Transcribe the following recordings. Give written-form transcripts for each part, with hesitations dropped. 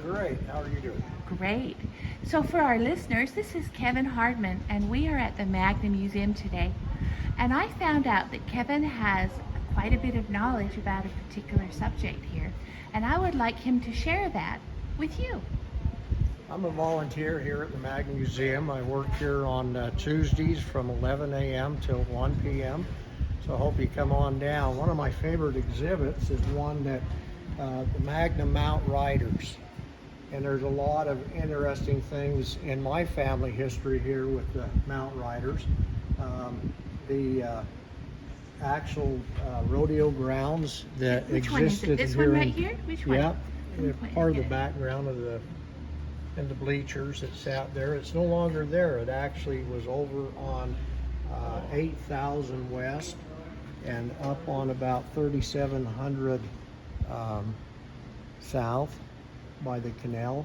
great. How are you doing? Great. So for our listeners, this is Kevin Hardman, and we are at the Magna Museum today. And I found out that Kevin has quite a bit of knowledge about a particular subject here, and I would like him to share that with you. I'm a volunteer here at the Magna Museum. I work here on Tuesdays from 11 a.m. till 1 p.m. So I hope you come on down. One of my favorite exhibits is one that the Magna Mt Riders. And there's a lot of interesting things in my family history here with the Mt Riders. The actual rodeo grounds that Which one is existed it? This here. one right here? Which one? Yeah, Point part of the at it. background of the bleachers that sat there. It's no longer there. It actually was over on 8,000 West and up on about 3,700 South by the canal.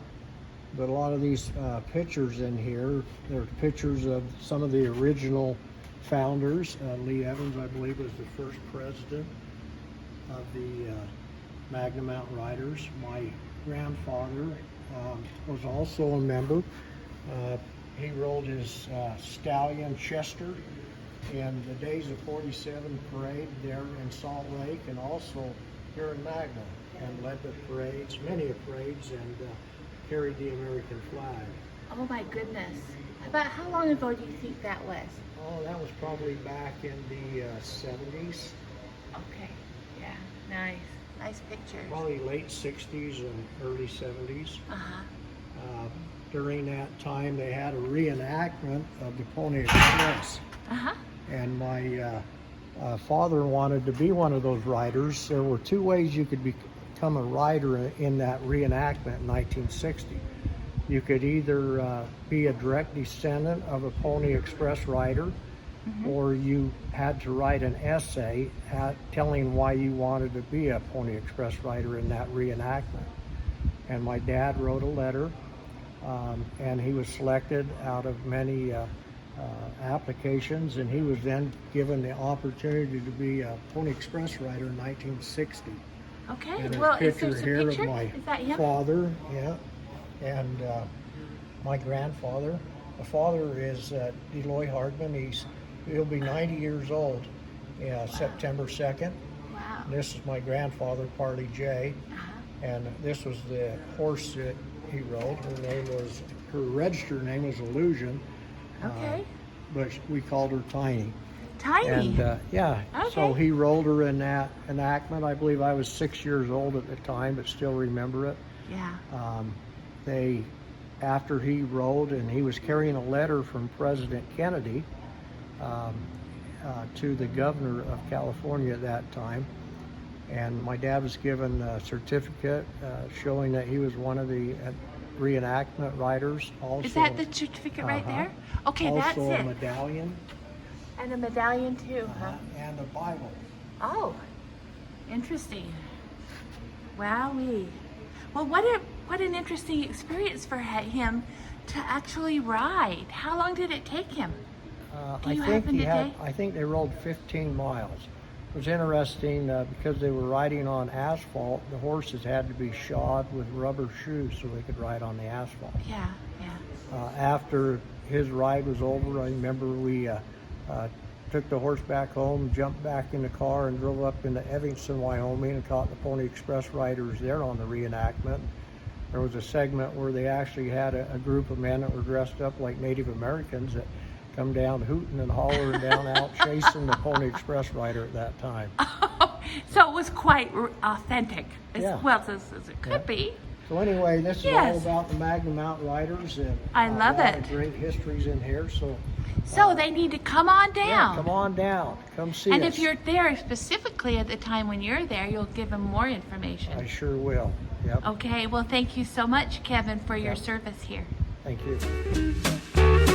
But a lot of these pictures in here, they're pictures of some of the original founders. Lee Evans, I believe, was the first president of the Magna Mt Riders. My grandfather was also a member. He rode his stallion Chester in the Days of 47 parade there in Salt Lake, and also here in Magna, and led the parades, many parades, and carried the American flag. Oh my goodness. About how long ago do you think that was? Oh, that was probably back in the 70s. Okay, yeah, nice. Nice pictures. Probably late 60s and early 70s. During that time, they had a reenactment of the Pony Express. And my father wanted to be one of those riders. There were two ways you could become a rider in that reenactment in 1960. You could either be a direct descendant of a Pony Express rider, or you had to write an essay telling why you wanted to be a Pony Express rider in that reenactment. And my dad wrote a letter, and he was selected out of many applications, and he was then given the opportunity to be a Pony Express rider in 1960. Okay, And well, there's is there some here picture? of my Is that him? father, yeah, and my grandfather. The father is Eloy Hardman. He'll be 90 years old, September 2nd. Wow. And this is my grandfather, Parley J. And this was the horse that he rode. Her registered name was Illusion. Okay. But we called her Tiny. Tiny. And yeah, so Okay. he rolled her in that enactment. I believe I was 6 years old at the time, but still remember it. Yeah. After he rode, and he was carrying a letter from President Kennedy to the governor of California at that time. And my dad was given a certificate showing that he was one of the reenactment riders. Also, Is that the certificate right there? Okay, that's also a it. medallion. And a medallion too, huh? And a Bible. Oh, interesting. Wowee. Well, what an interesting experience for him to actually ride. How long did it take him? I think they rode 15 miles. It was interesting because they were riding on asphalt. The horses had to be shod with rubber shoes so they could ride on the asphalt. Yeah, yeah. After his ride was over, I remember we took the horse back home, jumped back in the car, and drove up into Evanston, Wyoming, and caught the Pony Express riders there on the reenactment. There was a segment where they actually had a group of men that were dressed up like Native Americans that come down hooting and hollering down out chasing the Pony Express rider at that time. So it was quite authentic, as Yeah. well as it could be. So anyway, this is all Yes. about the Magna Mt Riders, and I love a lot it. of great histories in here. So they need to come on down. Yeah, come on down. Come see us. And if you're there specifically at the time when you're there, you'll give them more information. I sure will. Yep. Okay, well, thank you so much, Kevin, for your Yep. service here. Thank you.